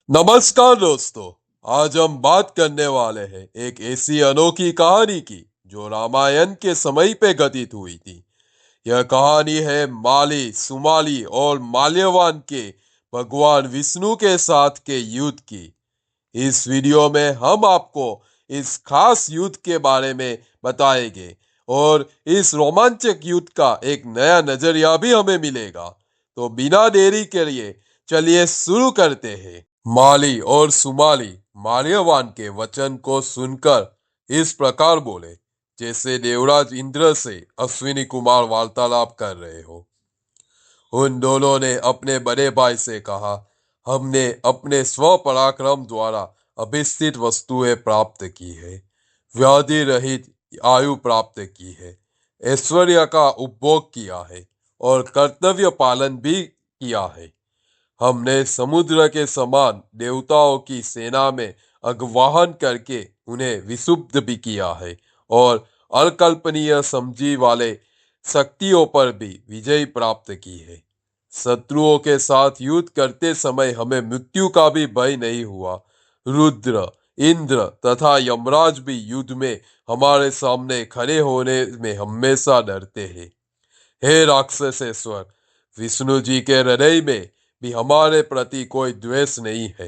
नमस्कार दोस्तों। आज हम बात करने वाले हैं एक ऐसी अनोखी कहानी की जो रामायण के समय पे घटित हुई थी। यह कहानी है माली, सुमाली और माल्यवान के भगवान विष्णु के साथ के युद्ध की। इस वीडियो में हम आपको इस खास युद्ध के बारे में बताएंगे और इस रोमांचक युद्ध का एक नया नजरिया भी हमें मिलेगा। तो बिना देरी के लिए चलिए शुरू करते हैं। माली और सुमाली माल्यवान के वचन को सुनकर इस प्रकार बोले जैसे देवराज इंद्र से अश्विनी कुमार वार्तालाप कर रहे हो। उन दोनों ने अपने बड़े भाई से कहा, हमने अपने स्व पराक्रम द्वारा अभिष्टित वस्तुएं प्राप्त की है, व्याधि रहित आयु प्राप्त की है, ऐश्वर्य का उपभोग किया है और कर्तव्य पालन भी किया है। हमने समुद्र के समान देवताओं की सेना में अगवाहन करके उन्हें विशुद्ध भी किया है और अकल्पनीय समझी वाले शक्तियों पर भी विजय प्राप्त की है। शत्रुओं के साथ युद्ध करते समय हमें मृत्यु का भी भय नहीं हुआ। रुद्र, इंद्र तथा यमराज भी युद्ध में हमारे सामने खड़े होने में हमेशा डरते हैं। हे राक्षसेश्वर, विष्णु जी के हृदय में भी हमारे प्रति कोई द्वेष नहीं है।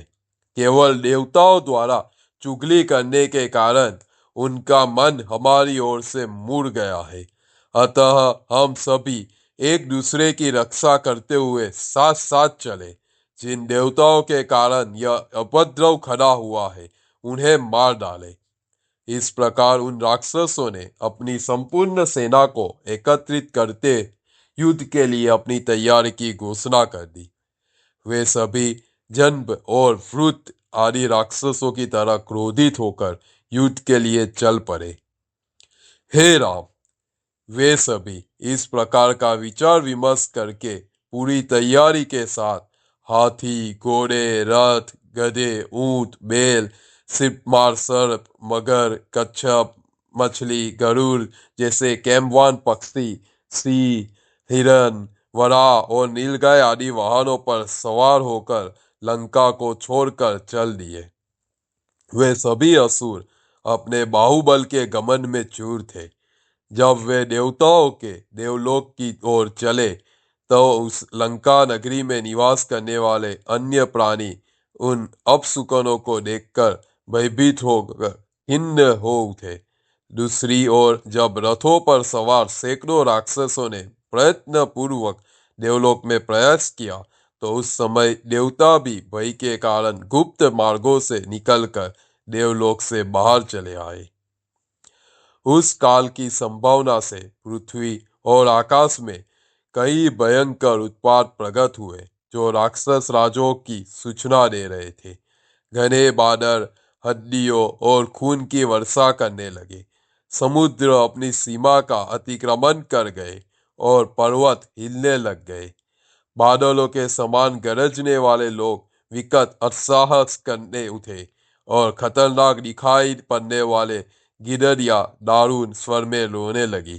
केवल देवताओं द्वारा चुगली करने के कारण उनका मन हमारी ओर से मुड़ गया है। अतः हम सभी एक दूसरे की रक्षा करते हुए साथ साथ चले। जिन देवताओं के कारण यह उपद्रव खड़ा हुआ है, उन्हें मार डाले। इस प्रकार उन राक्षसों ने अपनी संपूर्ण सेना को एकत्रित करते युद्ध के लिए अपनी तैयारी की घोषणा कर दी। वे सभी जन्म और वृत्त आदि राक्षसों की तरह क्रोधित होकर युद्ध के लिए चल पड़े। हे राम, वे सभी इस प्रकार का विचार विमर्श करके पूरी तैयारी के साथ हाथी, घोड़े, रथ, गधे, ऊंट, बैल, सिपमार सर्प, मगर, कच्छप, मछली, गरुड़ जैसे कैमवान पक्षी, सिंह, हिरन, वराह और नीलगाय आदि वाहनों पर सवार होकर लंका को छोड़कर चल दिए। वे सभी असुर अपने बाहुबल के गमन में चूर थे। जब वे देवताओं के देवलोक की ओर चले तो उस लंका नगरी में निवास करने वाले अन्य प्राणी उन अपशकुनों को देखकर भयभीत होकर खिन्न हो उठे। दूसरी ओर जब रथों पर सवार सैकड़ों राक्षसों ने प्रयत्न पूर्वक देवलोक में प्रयास किया तो उस समय देवता भी भय के कारण गुप्त मार्गों से निकलकर देवलोक से बाहर चले आए। उस काल की संभावना से पृथ्वी और आकाश में कई भयंकर उत्पात प्रकट हुए जो राक्षस राजों की सूचना दे रहे थे। घने बादल हड्डियों और खून की वर्षा करने लगे। समुद्र अपनी सीमा का अतिक्रमण कर गए और पर्वत हिलने लग गए। बादलों के समान गरजने वाले लोग विकट अट्टहास करने उठे और खतरनाक दिखाई पड़ने वाले गिदड़िया दारुण स्वर में रोने लगी।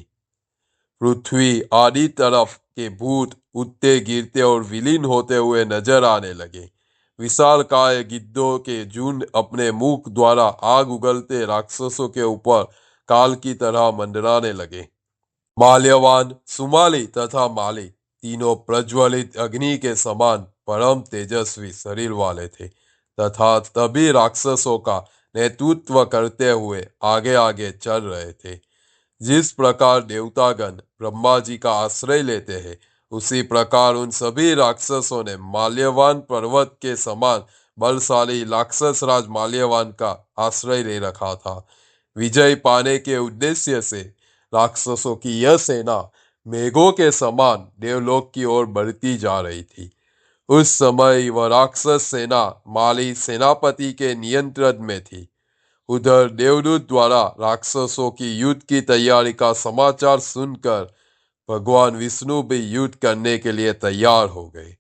पृथ्वी आदि तरफ के भूत उठते गिरते और विलीन होते हुए नजर आने लगे। विशालकाय गिद्धों के झुंड अपने मुख द्वारा आग उगलते राक्षसों के ऊपर काल की तरह मंडराने लगे। माल्यवान, सुमाली तथा माली तीनों प्रज्वलित अग्नि के समान परम तेजस्वी शरीर वाले थे तथा तभी राक्षसों का नेतृत्व करते हुए आगे आगे चल रहे थे। जिस प्रकार देवतागण ब्रह्मा जी का आश्रय लेते हैं, उसी प्रकार उन सभी राक्षसों ने माल्यवान पर्वत के समान बलशाली राक्षस राज माल्यवान का आश्रय ले रखा था। विजय पाने के उद्देश्य से राक्षसों की यह सेना मेघों के समान देवलोक की ओर बढ़ती जा रही थी। उस समय वह राक्षस सेना माली सेनापति के नियंत्रण में थी। उधर देवदूत द्वारा राक्षसों की युद्ध की तैयारी का समाचार सुनकर भगवान विष्णु भी युद्ध करने के लिए तैयार हो गए।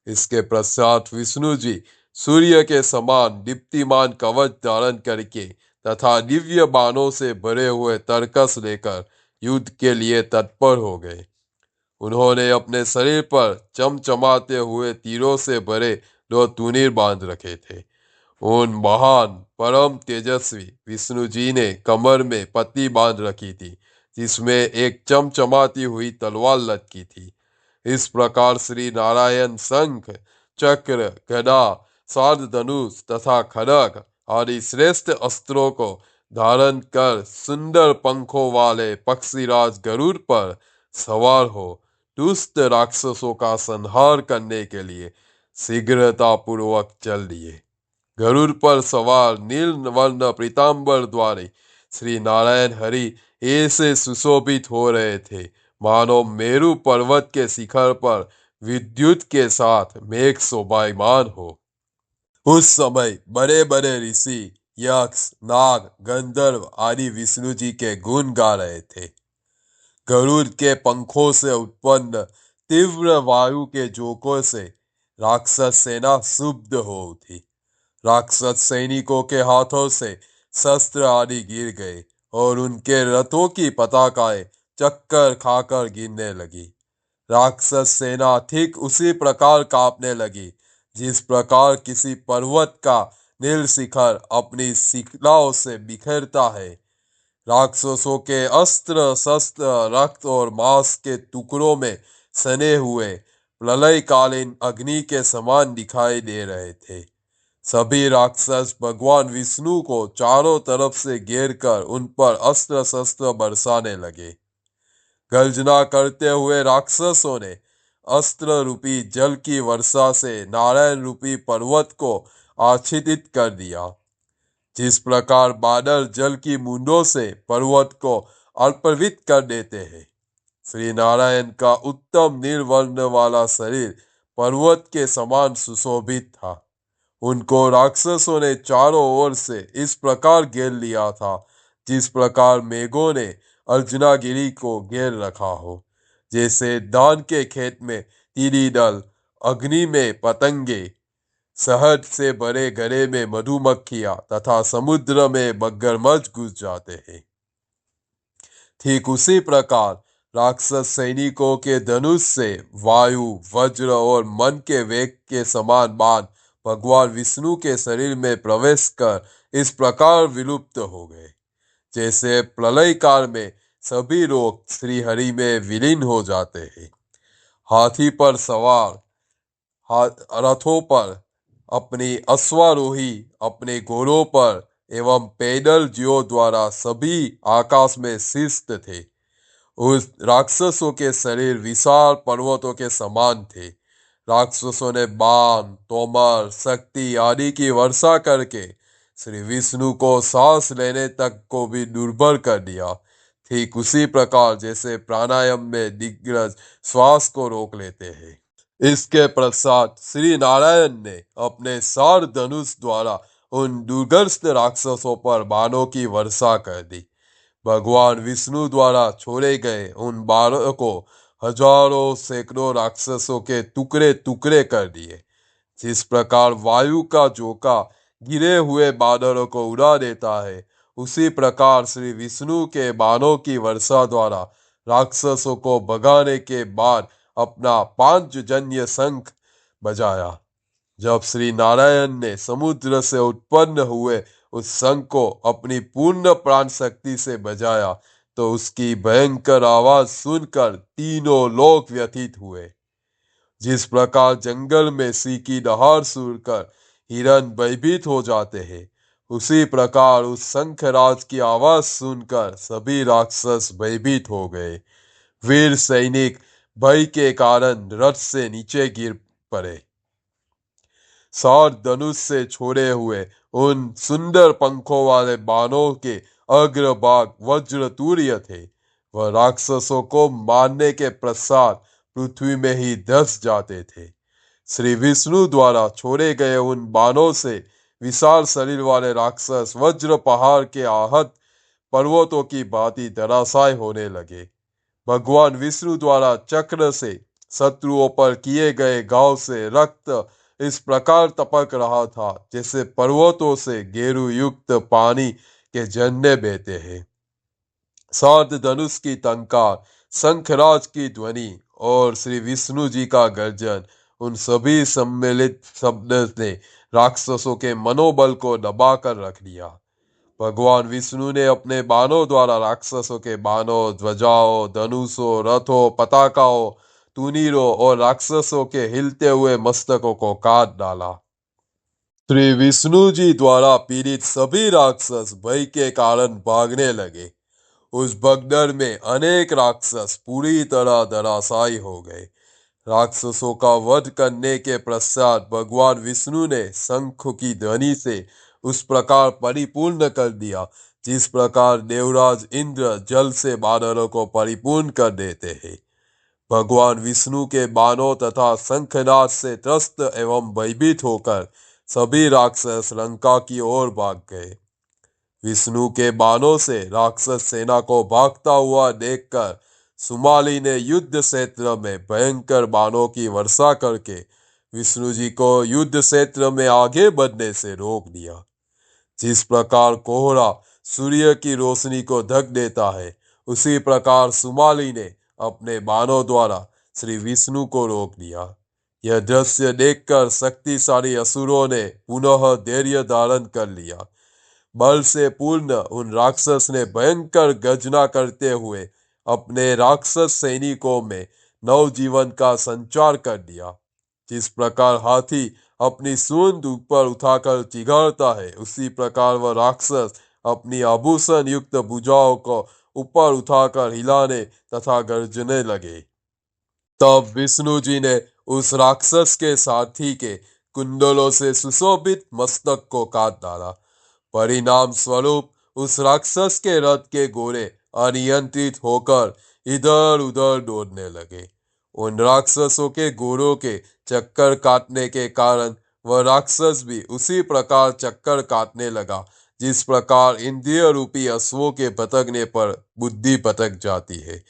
इसके पश्चात विष्णु जी सूर्य के समान दीप्तिमान कवच धारण करके तथा दिव्य बाणों से भरे हुए तरकस लेकर युद्ध के लिए तत्पर हो गए। उन्होंने अपने शरीर पर चमचमाते हुए तीरों से भरे दो तूनीर बांध रखे थे। उन महान परम तेजस्वी विष्णु जी ने कमर में पट्टी बांध रखी थी, जिसमें एक चमचमाती हुई तलवार लटकी थी। इस प्रकार श्री नारायण शंख, चक्र, गदा, सार्ध धनुष तथा खड्ग आदि श्रेष्ठ अस्त्रों को धारण कर सुंदर पंखों वाले पक्षीराज गरुड़ पर सवार हो दुष्ट राक्षसों का संहार करने के लिए शीघ्रता पूर्वक चल दिए। गरुड़ पर सवार नील वर्ण पीताम्बर द्वारे श्री नारायण हरि ऐसे सुशोभित हो रहे थे मानो मेरु पर्वत के शिखर पर विद्युत के साथ मेघ शोभायमान हो। उस समय बड़े बड़े ऋषि, यक्ष, नाग, गंधर्व आदि विष्णु जी के गुण गा रहे थे। गरुड़ के पंखों से उत्पन्न तीव्र वायु के झोंकों से राक्षस सेना क्षुब्ध हो उठी। राक्षस सैनिकों के हाथों से शस्त्र आदि गिर गए और उनके रथों की पताकाएं चक्कर खाकर गिरने लगी। राक्षस सेना ठीक उसी प्रकार कांपने लगी जिस प्रकार किसी पर्वत का नील शिखर अपनी शिखलाओं से बिखरता है। राक्षसों के अस्त्र शस्त्र रक्त और मांस के टुकड़ों में सने हुए प्रलयकालीन अग्नि के समान दिखाई दे रहे थे। सभी राक्षस भगवान विष्णु को चारों तरफ से घेर कर उन पर अस्त्र शस्त्र बरसाने लगे। गर्जना करते हुए राक्षसों ने अस्त्र रूपी जल की वर्षा से नारायण रूपी पर्वत को आच्छादित कर दिया। जिस प्रकार बादल जल की बूंदों से पर्वत को अर्पवित कर देते हैं, श्री नारायण का उत्तम नीलवर्ण वाला शरीर पर्वत के समान सुशोभित था। उनको राक्षसों ने चारों ओर से इस प्रकार घेर लिया था जिस प्रकार मेघों ने अर्जुनागिरी को घेर रखा हो। जैसे धान के खेत में तीली दल, अग्नि में पतंगे, शहद से भरे घड़े में मधुमक्खियां तथा समुद्र में मगरमच्छ घुस जाते हैं, ठीक उसी प्रकार राक्षस सैनिकों के धनुष से वायु, वज्र और मन के वेग के समान बाण भगवान विष्णु के शरीर में प्रवेश कर इस प्रकार विलुप्त हो गए, जैसे प्रलय काल में सभी लोग श्री हरि में विलीन हो जाते हैं। हाथी पर सवार, रथों पर अपनी अश्वारोही, अपने घोड़ों पर एवं पैदल जियो द्वारा सभी आकाश में शीर्ष थे। उस राक्षसों के शरीर विशाल पर्वतों के समान थे। राक्षसों ने बाण, तोमर, शक्ति आदि की वर्षा करके श्री विष्णु को सांस लेने तक को भी दुर्बल कर दिया, ठीक उसी प्रकार जैसे प्राणायाम में दिग्गज श्वास को रोक लेते हैं। इसके पश्चात श्री नारायण ने अपने सार धनुष द्वारा उन दुर्गस्त राक्षसों पर बाणों की वर्षा कर दी। भगवान विष्णु द्वारा छोड़े गए उन बाणों को हजारों सैकड़ों राक्षसों के टुकड़े टुकड़े कर दिए। जिस प्रकार वायु का झोंका गिरे हुए बादलों को उड़ा देता है, उसी प्रकार श्री विष्णु के बाणों की वर्षा द्वारा राक्षसों को भगाने के बाद अपना पांचजन्य शंख बजाया। जब श्री नारायण ने समुद्र से उत्पन्न हुए उस शंख को अपनी पूर्ण प्राण शक्ति से बजाया तो उसकी भयंकर आवाज सुनकर तीनों लोक व्यथित हुए। जिस प्रकार जंगल में सिंह की दहाड़ सुनकर हिरण भयभीत हो जाते हैं, उसी प्रकार उस शंखराज की आवाज सुनकर सभी राक्षस भयभीत हो गए। वीर सैनिक भय के कारण रथ से नीचे गिर पड़े। सार धनुष से छोड़े हुए उन सुंदर पंखों वाले बाणों के अग्रभाग वज्र तूर्य थे। वह राक्षसों को मारने के पश्चात पृथ्वी में ही धस जाते थे। श्री विष्णु द्वारा छोड़े गए उन बाणों से विशाल शरीर वाले राक्षस वज्र पहाड़ के आहत पर्वतों की भांति धराशाय होने लगे। भगवान विष्णु द्वारा चक्र से शत्रुओं पर किए गए घाव से रक्त इस प्रकार टपक रहा था जैसे पर्वतों से गेरू युक्त पानी के झरने बहते हैं। सार्ध धनुष की टंकार, शंखराज की ध्वनि और श्री विष्णु जी का गर्जन उन सभी सम्मिलित शब्द ने राक्षसों के मनोबल को दबाकर रख दिया। भगवान विष्णु ने अपने बाणों द्वारा राक्षसों के बाणों, ध्वजाओं, धनुषों, रथों, पताकाओं, तुनीरों और राक्षसों के हिलते हुए मस्तकों को काट डाला। श्री विष्णु जी द्वारा पीड़ित सभी राक्षस भय के कारण भागने लगे। उस भगदड़ में अनेक राक्षस पूरी तरह धराशायी हो गए। राक्षसों का वध करने के पश्चात भगवान विष्णु ने शंख की ध्वनि से उस प्रकार परिपूर्ण कर दिया जिस प्रकार देवराज इंद्र जल से बादलों को परिपूर्ण कर देते हैं। भगवान विष्णु के बाणों तथा शंखनाद से त्रस्त एवं भयभीत होकर सभी राक्षस लंका की ओर भाग गए। विष्णु के बाणों से राक्षस सेना को भागता हुआ देखकर सुमाली ने युद्ध क्षेत्र में भयंकर बाणों की वर्षा करके विष्णु जी को युद्ध क्षेत्र में आगे बढ़ने से रोक दिया। जिस प्रकार कोहरा सूर्य की रोशनी को ढक देता है, उसी प्रकार सुमाली ने अपने बाणों द्वारा श्री विष्णु को रोक दिया। यह दृश्य देखकर शक्तिशाली असुरों ने पुनः धैर्य धारण कर लिया। बल से पूर्ण उन राक्षस ने भयंकर गर्जना करते हुए अपने राक्षस सैनिकों में नवजीवन का संचार कर दिया। जिस प्रकार हाथी अपनी सूंड ऊपर उठाकर चिघाड़ता है, उसी प्रकार वह राक्षस अपनी आभूषण युक्त भुजाओं को ऊपर उठाकर हिलाने तथा गर्जने लगे। तब विष्णु जी ने उस राक्षस के साथी के कुंडलों से सुशोभित मस्तक को काट डाला। परिणाम स्वरूप उस राक्षस के रथ के घोड़े अनियंत्रित होकर इधर उधर दौड़ने लगे। उन राक्षसों के घोड़ों के चक्कर काटने के कारण वह राक्षस भी उसी प्रकार चक्कर काटने लगा जिस प्रकार इंद्रिय रूपी अश्वों के भटकने पर बुद्धि भटक जाती है।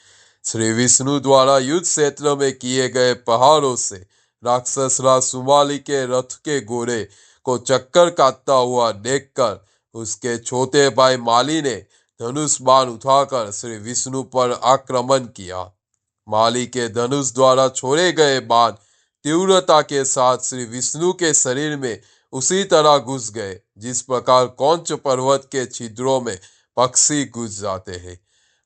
श्री विष्णु द्वारा युद्ध क्षेत्र में किए गए प्रहारों से राक्षस राज सुमाली के रथ के घोड़े को चक्कर काटता हुआ देखकर उसके छोटे भाई माली ने धनुष बाण उठाकर श्री विष्णु पर आक्रमण किया। माली के धनुष द्वारा छोड़े गए बाण तीव्रता के साथ श्री विष्णु के शरीर में उसी तरह घुस गए जिस प्रकार कौंच पर्वत के छिद्रों में पक्षी घुस जाते हैं।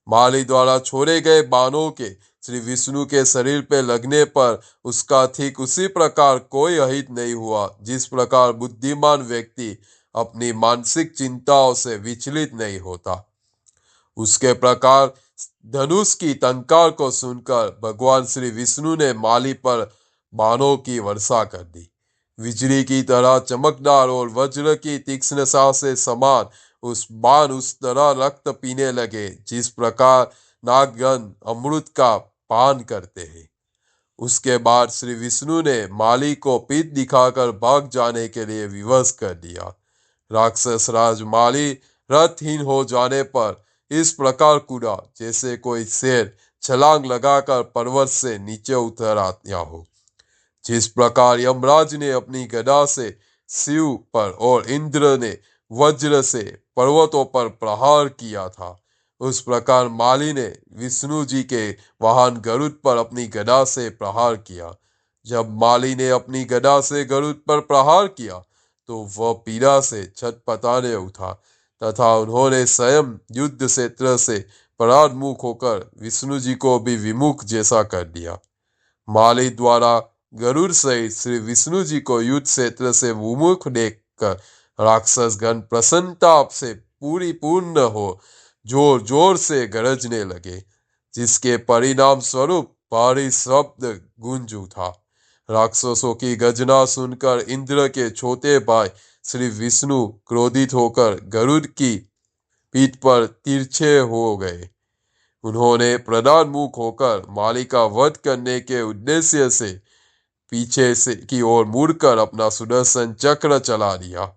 माली द्वारा छोड़े गए बाणों के श्री विष्णु के शरीर पे लगने पर उसका ठीक उसी प्रकार कोई अहित नहीं हुआ जिस प्रकार बुद्धिमान व्यक्ति अपनी मानसिक चिंताओं से विचलित नहीं होता। उसके प्रकार धनुष की टंकार को सुनकर भगवान श्री विष्णु ने माली पर बाणों की वर्षा कर दी। बिजली की तरह चमकदार और वज्र की तीक्ष्णता से समान उस बाण उस तरह रक्त पीने लगे जिस प्रकार नागगण अमृत का पान करते हैं। उसके बाद श्री विष्णु ने माली को पीठ दिखाकर भाग जाने के लिए विवश कर दिया। राक्षस राज माली रथहीन हो जाने पर इस प्रकार कूदा जैसे कोई शेर छलांग लगाकर पर्वत से नीचे उतर आया हो। जिस प्रकार यमराज ने अपनी गदा से शिव पर और इंद्र ने वज्र से पर्वतों पर प्रहार किया था, उस प्रकार माली ने विष्णु जी के वाहन गरुड़ पर अपनी गदा से प्रहार किया। जब माली ने अपनी गदा से गरुड़ पर प्रहार किया तो वह पीड़ा से छटपटाने उठा तथा उन्होंने स्वयं युद्ध क्षेत्र से परान्मुख होकर विष्णु जी को भी विमुख जैसा कर दिया। माली द्वारा गरुड़ सहित श्री विष्णु जी को युद्ध क्षेत्र से विमुख देखकर राक्षस गण प्रसन्नता से पूर्ण हो जोर जोर से गरजने लगे, जिसके परिणाम स्वरूप भारी शब्द गूंज उठा। राक्षसों की गर्जना सुनकर इंद्र के छोटे भाई श्री विष्णु क्रोधित होकर गरुड़ की पीठ पर तिरछे हो गए। उन्होंने प्रधानमुख होकर माली का वध करने के उद्देश्य से पीछे से की ओर मुड़कर अपना सुदर्शन चक्र चला दिया।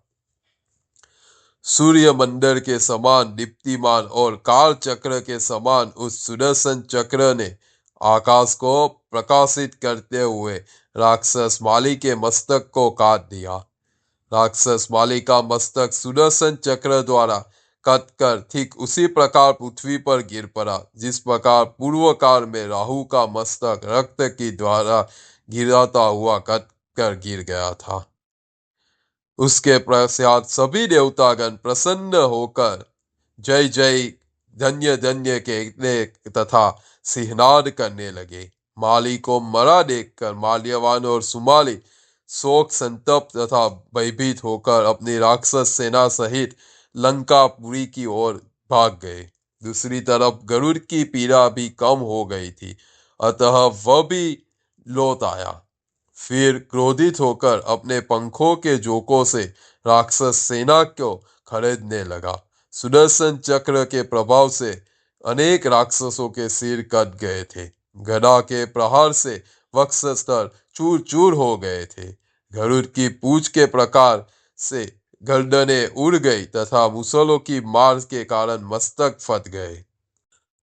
सूर्य मंडल के समान दीप्तिमान और काल चक्र के समान उस सुदर्शन चक्र ने आकाश को प्रकाशित करते हुए राक्षस माली के मस्तक को काट दिया। राक्षस माली का मस्तक सुदर्शन चक्र द्वारा कटकर ठीक उसी प्रकार पृथ्वी पर गिर पड़ा जिस प्रकार पूर्व काल में राहु का मस्तक रक्त की द्वारा गिराता हुआ कट कर गिर गया था। उसके पश्चात सभी देवतागण प्रसन्न होकर जय जय धन्य धन्य कहने तथा सिहनाद करने लगे। माली को मरा देखकर माल्यवान और सुमाली शोक संतप्त तथा भयभीत होकर अपनी राक्षस सेना सहित लंकापुरी की ओर भाग गए। दूसरी तरफ गरुड़ की पीड़ा भी कम हो गई थी, अतः वह भी लौट आया। फिर क्रोधित होकर अपने पंखों के जोकों से राक्षस सेना को खरीदने लगा। सुदर्शन चक्र के प्रभाव से अनेक राक्षसों के सिर कट गए थे। गदा के प्रहार से वक्षस्थल चूर चूर हो गए थे। गरुड़ की पूंछ के प्रकार से गर्दनें उड़ गई तथा मुसलों की मार के कारण मस्तक फट गए।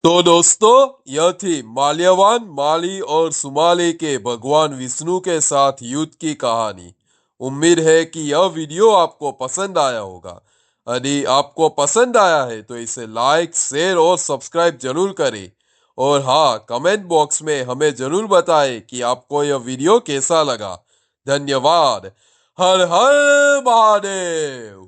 तो दोस्तों, यह थी माल्यवान, माली और सुमाली के भगवान विष्णु के साथ युद्ध की कहानी। उम्मीद है कि यह वीडियो आपको पसंद आया होगा। यदि आपको पसंद आया है तो इसे लाइक, शेयर और सब्सक्राइब जरूर करें। और हाँ, कमेंट बॉक्स में हमें जरूर बताएं कि आपको यह वीडियो कैसा लगा। धन्यवाद। हर हर महादेव।